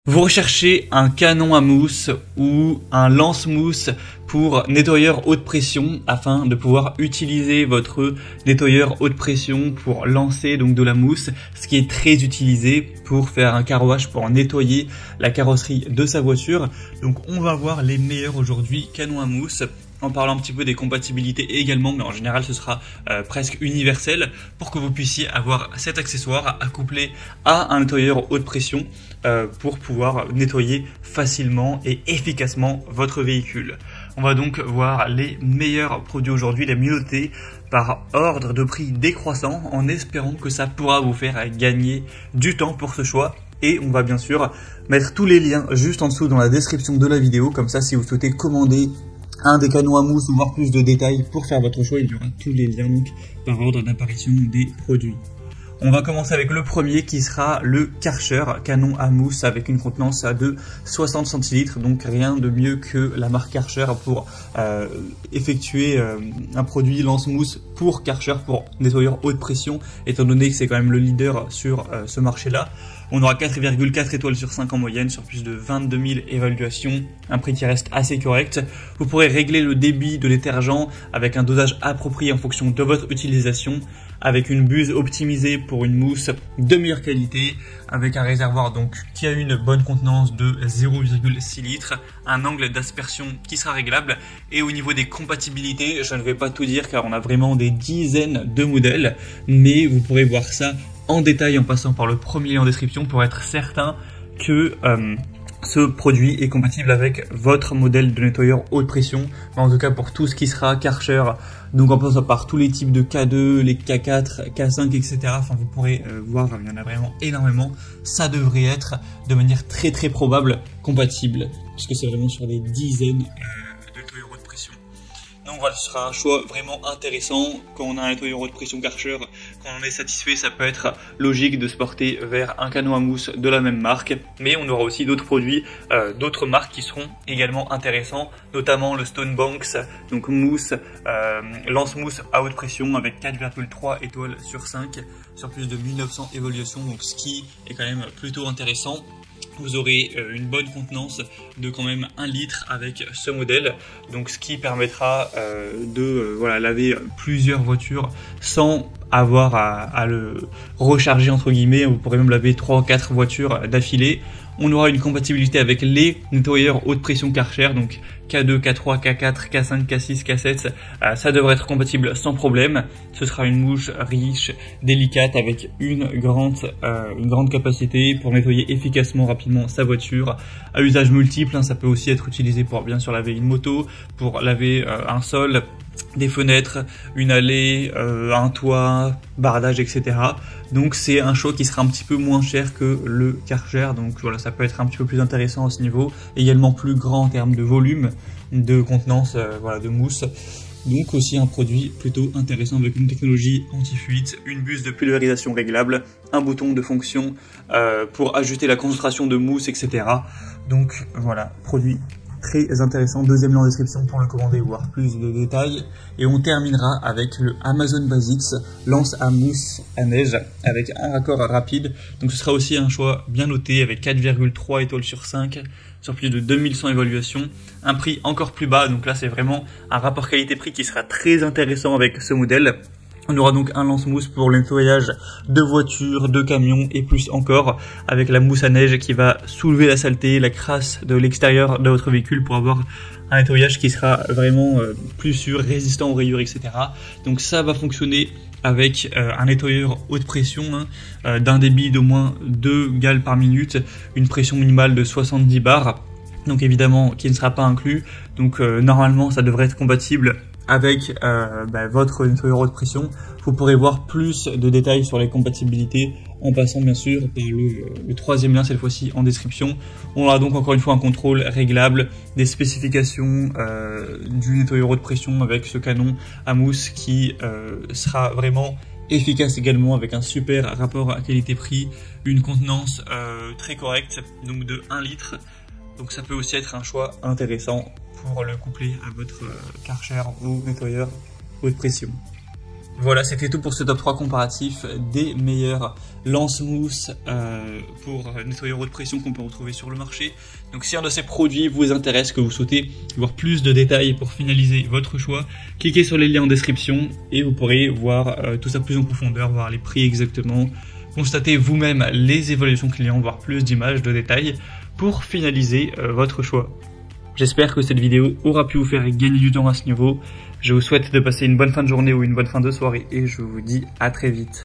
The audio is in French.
Vous recherchez un canon à mousse ou un lance-mousse pour nettoyeur haute pression afin de pouvoir utiliser votre nettoyeur haute pression pour lancer donc de la mousse, ce qui est très utilisé pour faire un car wash, pour nettoyer la carrosserie de sa voiture. Donc on va voir les meilleurs aujourd'hui canons à mousse, en parlant un petit peu des compatibilités également, mais en général ce sera presque universel pour que vous puissiez avoir cet accessoire accouplé à un nettoyeur haute pression pour pouvoir nettoyer facilement et efficacement votre véhicule. On va donc voir les meilleurs produits aujourd'hui, les mieux notés par ordre de prix décroissant, en espérant que ça pourra vous faire gagner du temps pour ce choix. Et on va bien sûr mettre tous les liens juste en dessous dans la description de la vidéo, comme ça si vous souhaitez commander un des canons à mousse ou voir plus de détails pour faire votre choix, il y aura tous les liens donc par ordre d'apparition des produits. On va commencer avec le premier qui sera le Karcher canon à mousse avec une contenance de 60 centilitres, donc rien de mieux que la marque Karcher pour effectuer un produit lance-mousse pour Karcher, pour nettoyeur haute pression, étant donné que c'est quand même le leader sur ce marché-là. On aura 4,4 étoiles sur 5 en moyenne sur plus de 22 000 évaluations, un prix qui reste assez correct. Vous pourrez régler le débit de détergent avec un dosage approprié en fonction de votre utilisation, avec une buse optimisée pour une mousse de meilleure qualité, avec un réservoir donc qui a une bonne contenance de 0,6 litres, un angle d'aspersion qui sera réglable. Et au niveau des compatibilités, je ne vais pas tout dire car on a vraiment des dizaines de modèles, mais vous pourrez voir ça en détail en passant par le premier lien en description pour être certain que ce produit est compatible avec votre modèle de nettoyeur haute pression. En tout cas pour tout ce qui sera Karcher, donc en passant par tous les types de K2, les K4, K5, etc. Enfin vous pourrez voir, il y en a vraiment énormément. Ça devrait être de manière très probable compatible, puisque c'est vraiment sur des dizaines de nettoyeurs haute pression. Donc voilà, ce sera un choix vraiment intéressant. Quand on a un nettoyeur haute pression Karcher, quand on est satisfait, ça peut être logique de se porter vers un canon à mousse de la même marque. Mais on aura aussi d'autres produits, d'autres marques qui seront également intéressants, notamment le Stone Banks, donc mousse, lance-mousse à haute pression avec 4,3 étoiles sur 5 sur plus de 1900 évaluations, donc ce qui est quand même plutôt intéressant. Vous aurez une bonne contenance de quand même 1 litre avec ce modèle, donc ce qui permettra de laver plusieurs voitures sans avoir à le recharger entre guillemets. Vous pourrez même laver 3 ou 4 voitures d'affilée. On aura une compatibilité avec les nettoyeurs haute pression Karcher, donc K2, K3, K4, K5, K6, K7, ça devrait être compatible sans problème. Ce sera une mouche riche, délicate, avec une grande capacité pour nettoyer efficacement, rapidement sa voiture, à usage multiple. Ça peut aussi être utilisé pour bien sûr laver une moto, pour laver un sol, des fenêtres, une allée, un toit, bardage, etc. Donc c'est un choix qui sera un petit peu moins cher que le Karcher, donc voilà, ça peut être un petit peu plus intéressant à ce niveau, également plus grand en termes de volume, de contenance, de mousse. Donc aussi un produit plutôt intéressant avec une technologie anti-fuite, une buse de pulvérisation réglable, un bouton de fonction pour ajuster la concentration de mousse, etc. Donc voilà, produit très intéressant. Deuxième lien en description pour le commander, voir plus de détails. Et on terminera avec le Amazon Basics lance à mousse à neige avec un raccord rapide. Donc ce sera aussi un choix bien noté avec 4,3 étoiles sur 5 sur plus de 2100 évaluations. Un prix encore plus bas, donc là c'est vraiment un rapport qualité-prix qui sera très intéressant avec ce modèle. On aura donc un lance-mousse pour le nettoyage de voitures, de camions et plus encore, avec la mousse à neige qui va soulever la saleté, la crasse de l'extérieur de votre véhicule pour avoir un nettoyage qui sera vraiment plus sûr, résistant aux rayures, etc. Donc ça va fonctionner avec un nettoyeur haute pression d'un débit d'au moins 2 gales par minute, une pression minimale de 70 bars, donc évidemment qui ne sera pas inclus. Donc normalement ça devrait être compatible avec votre nettoyeur haute pression. Vous pourrez voir plus de détails sur les compatibilités en passant bien sûr par le troisième lien cette fois-ci en description. On aura donc encore une fois un contrôle réglable, des spécifications du nettoyeur haute pression avec ce canon à mousse qui sera vraiment efficace également avec un super rapport à qualité-prix, une contenance très correcte, donc de 1 litre. Donc ça peut aussi être un choix intéressant pour le coupler à votre Karcher ou nettoyeur haute pression. Voilà, c'était tout pour ce top 3 comparatif des meilleurs lance-mousse pour nettoyeur haute pression qu'on peut retrouver sur le marché. Donc si un de ces produits vous intéresse, que vous souhaitez voir plus de détails pour finaliser votre choix, cliquez sur les liens en description et vous pourrez voir tout ça plus en profondeur, voir les prix exactement, constater vous-même les évaluations clients, voir plus d'images, de détails pour finaliser votre choix. J'espère que cette vidéo aura pu vous faire gagner du temps à ce niveau. Je vous souhaite de passer une bonne fin de journée ou une bonne fin de soirée et je vous dis à très vite.